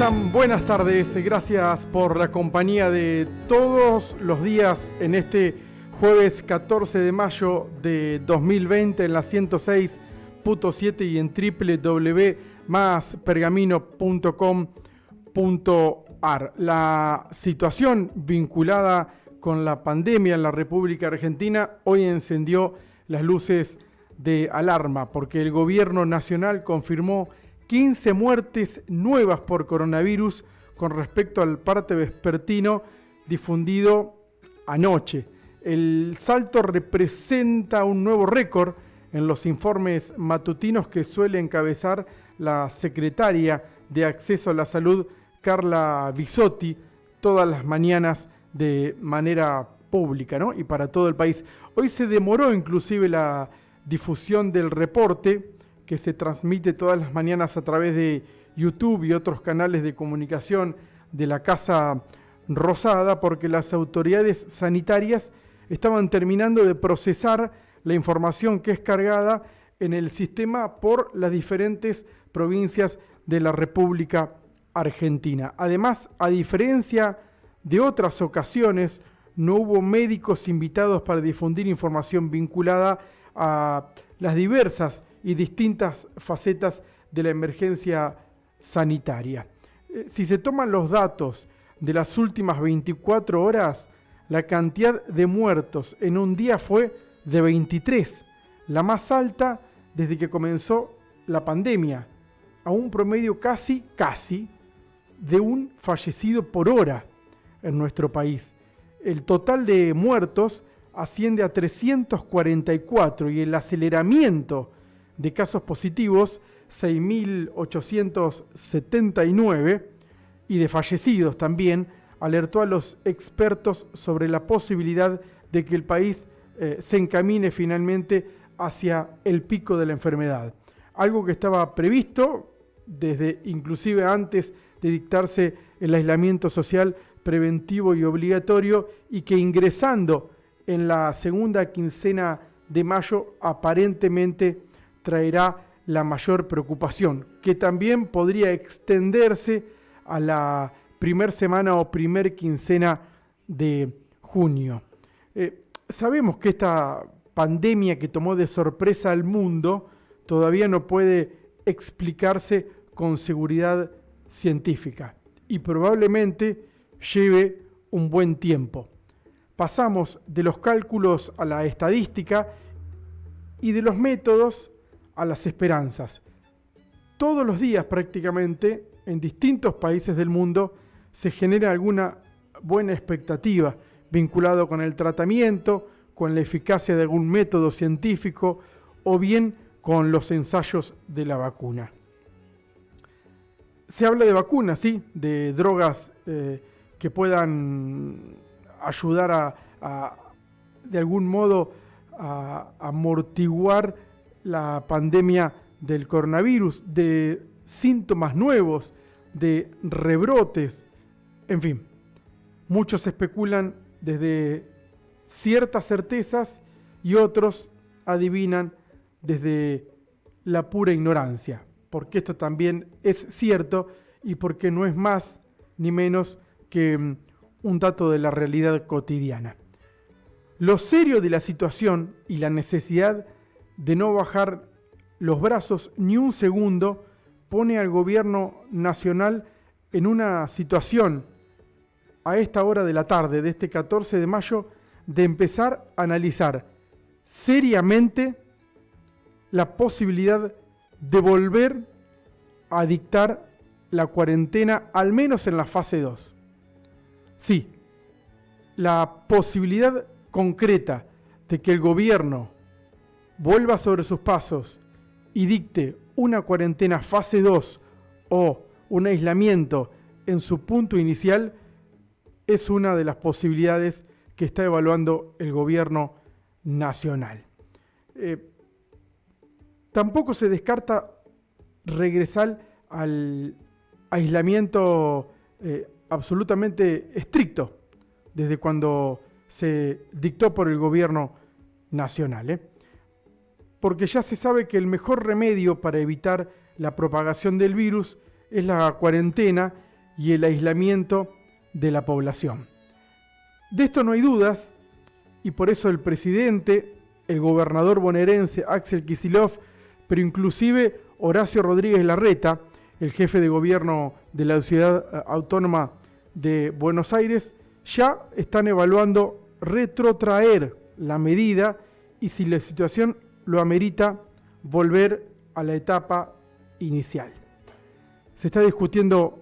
están? Buenas tardes, gracias por la compañía de todos los días en este jueves 14 de mayo de 2020 en la 106.7 y en www.maspergamino.com.ar. La situación vinculada con la pandemia en la República Argentina hoy encendió las luces de alarma porque el gobierno nacional confirmó 15 muertes nuevas por coronavirus con respecto al parte vespertino difundido anoche. El salto representa un nuevo récord en los informes matutinos que suele encabezar la secretaria de Acceso a la Salud, Carla Bisotti, todas las mañanas de manera pública, ¿no? Y para todo el país. Hoy se demoró inclusive la difusión del reporte que se transmite todas las mañanas a través de YouTube y otros canales de comunicación de la Casa Rosada, porque las autoridades sanitarias estaban terminando de procesar la información que es cargada en el sistema por las diferentes provincias de la República Argentina. Además, a diferencia de otras ocasiones, no hubo médicos invitados para difundir información vinculada a las diversas y distintas facetas de la emergencia sanitaria. Si se toman los datos de las últimas 24 horas, la cantidad de muertos en un día fue de 23, la más alta desde que comenzó la pandemia, a un promedio casi de un fallecido por hora en nuestro país. El total de muertos asciende a 344 y el aceleramiento de casos positivos 6.879 y de fallecidos también alertó a los expertos sobre la posibilidad de que el país se encamine finalmente hacia el pico de la enfermedad. Algo que estaba previsto desde inclusive antes de dictarse el aislamiento social preventivo y obligatorio y que ingresando en la segunda quincena de mayo aparentemente traerá la mayor preocupación, que también podría extenderse a la primer semana o primer quincena de junio. Sabemos que esta pandemia que tomó de sorpresa al mundo todavía no puede explicarse con seguridad científica y probablemente lleve un buen tiempo. Pasamos de los cálculos a la estadística y de los métodos a las esperanzas. Todos los días prácticamente en distintos países del mundo se genera alguna buena expectativa vinculado con el tratamiento, con la eficacia de algún método científico o bien con los ensayos de la vacuna. Se habla de vacunas, sí, de drogas que puedan ayudar de algún modo a amortiguar la pandemia del coronavirus, de síntomas nuevos, de rebrotes, en fin. Muchos especulan desde ciertas certezas y otros adivinan desde la pura ignorancia, porque esto también es cierto y porque no es más ni menos que un dato de la realidad cotidiana. Lo serio de la situación y la necesidad de no bajar los brazos ni un segundo pone al gobierno nacional en una situación a esta hora de la tarde de este 14 de mayo de empezar a analizar seriamente la posibilidad de volver a dictar la cuarentena, al menos en la fase 2. Sí, la posibilidad concreta de que el gobierno vuelva sobre sus pasos y dicte una cuarentena fase 2 o un aislamiento en su punto inicial es una de las posibilidades que está evaluando el gobierno nacional. Tampoco se descarta regresar al aislamiento absolutamente estricto desde cuando se dictó por el gobierno nacional, porque ya se sabe que el mejor remedio para evitar la propagación del virus es la cuarentena y el aislamiento de la población. De esto no hay dudas, y por eso el presidente, el gobernador bonaerense Axel Kicillof, pero inclusive Horacio Rodríguez Larreta, el jefe de gobierno de la Ciudad Autónoma de Buenos Aires, ya están evaluando retrotraer la medida y, si la situación lo amerita, volver a la etapa inicial. Se está discutiendo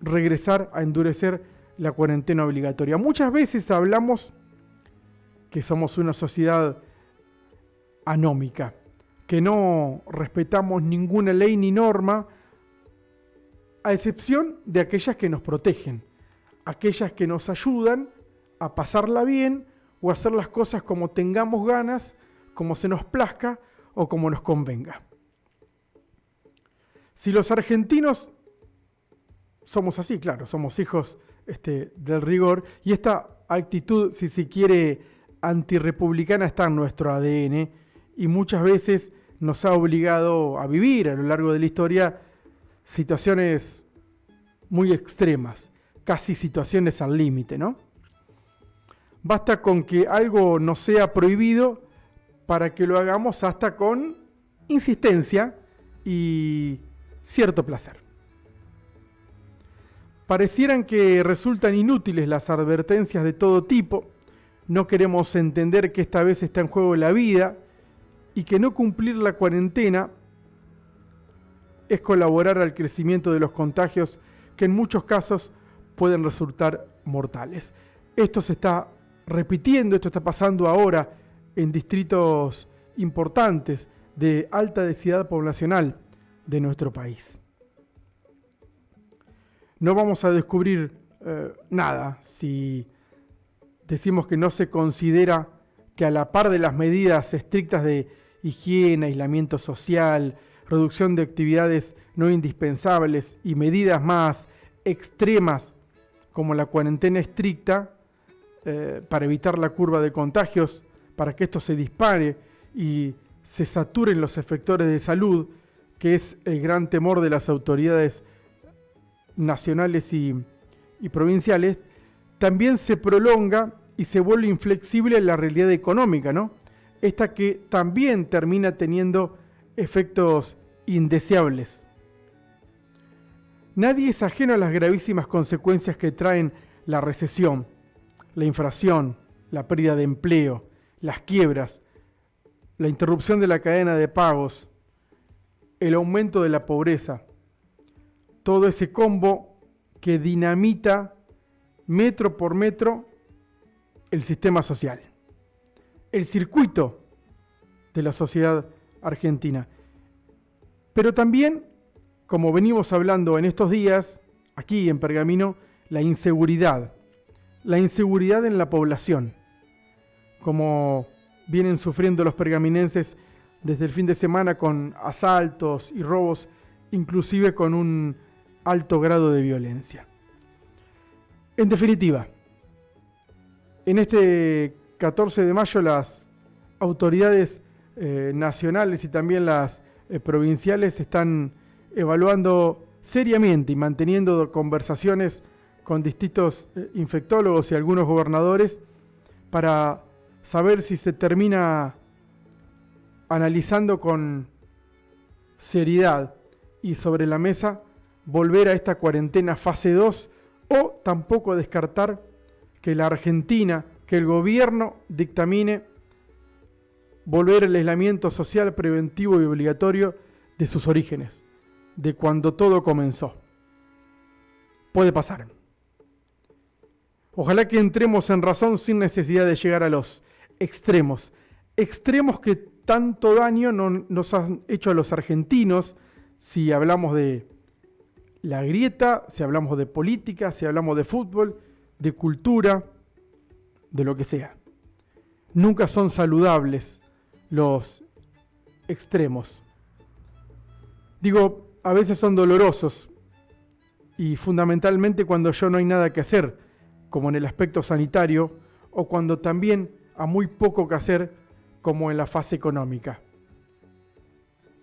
regresar a endurecer la cuarentena obligatoria. Muchas veces hablamos que somos una sociedad anómica, que no respetamos ninguna ley ni norma, a excepción de aquellas que nos protegen, aquellas que nos ayudan a pasarla bien o a hacer las cosas como tengamos ganas, como se nos plazca o como nos convenga. Si los argentinos somos así, claro, somos hijos del rigor, y esta actitud, si se quiere, antirrepublicana está en nuestro ADN y muchas veces nos ha obligado a vivir a lo largo de la historia situaciones muy extremas, casi situaciones al límite, ¿no? Basta con que algo nos sea prohibido para que lo hagamos hasta con insistencia y cierto placer. Parecieran que resultan inútiles las advertencias de todo tipo. No queremos entender que esta vez está en juego la vida y que no cumplir la cuarentena es colaborar al crecimiento de los contagios que en muchos casos pueden resultar mortales. Esto se está repitiendo, esto está pasando ahora en distritos importantes de alta densidad poblacional de nuestro país. No vamos a descubrir nada si decimos que no se considera que, a la par de las medidas estrictas de higiene, aislamiento social, reducción de actividades no indispensables y medidas más extremas como la cuarentena estricta para evitar la curva de contagios, para que esto se dispare y se saturen los efectores de salud, que es el gran temor de las autoridades nacionales y provinciales, también se prolonga y se vuelve inflexible la realidad económica, ¿no? Esta que también termina teniendo efectos indeseables. Nadie es ajeno a las gravísimas consecuencias que traen la recesión, la inflación, la pérdida de empleo, las quiebras, la interrupción de la cadena de pagos, el aumento de la pobreza. Todo ese combo que dinamita metro por metro el sistema social, el circuito de la sociedad argentina. Pero también, como venimos hablando en estos días, aquí en Pergamino, la inseguridad en la población, como vienen sufriendo los pergaminenses desde el fin de semana con asaltos y robos, inclusive con un alto grado de violencia. En definitiva, en este 14 de mayo las autoridades nacionales y también las provinciales están evaluando seriamente y manteniendo conversaciones con distintos infectólogos y algunos gobernadores para saber si se termina analizando con seriedad y sobre la mesa volver a esta cuarentena fase 2 o tampoco descartar que la Argentina, que el gobierno dictamine volver al aislamiento social preventivo y obligatorio de sus orígenes, de cuando todo comenzó. Puede pasar. Ojalá que entremos en razón sin necesidad de llegar a los extremos que tanto daño nos han hecho a los argentinos, si hablamos de la grieta, si hablamos de política, si hablamos de fútbol, de cultura, de lo que sea. Nunca son saludables los extremos. Digo, a veces son dolorosos y fundamentalmente cuando ya no hay nada que hacer, como en el aspecto sanitario, o cuando también hay muy poco que hacer, como en la fase económica.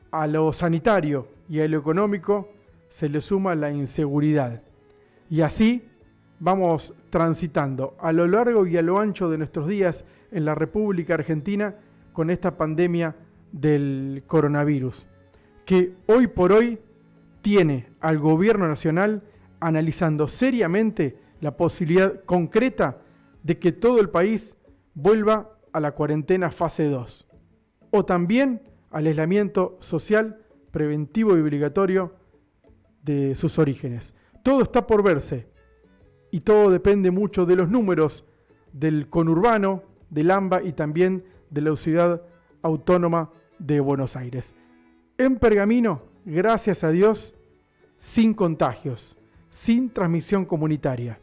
A lo sanitario y a lo económico se le suma la inseguridad. Y así vamos transitando a lo largo y a lo ancho de nuestros días en la República Argentina con esta pandemia del coronavirus, que hoy por hoy tiene al gobierno nacional analizando seriamente la posibilidad concreta de que todo el país vuelva a la cuarentena fase 2 o también al aislamiento social preventivo y obligatorio de sus orígenes. Todo está por verse y todo depende mucho de los números del conurbano, del AMBA y también de la Ciudad Autónoma de Buenos Aires. En Pergamino, gracias a Dios, sin contagios, sin transmisión comunitaria.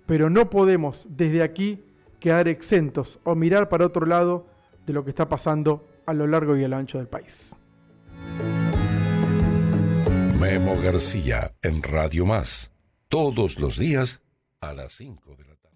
Pero no podemos desde aquí quedar exentos o mirar para otro lado de lo que está pasando a lo largo y a lo ancho del país. Memo García en Radio Más, todos los días a las 5 de la tarde.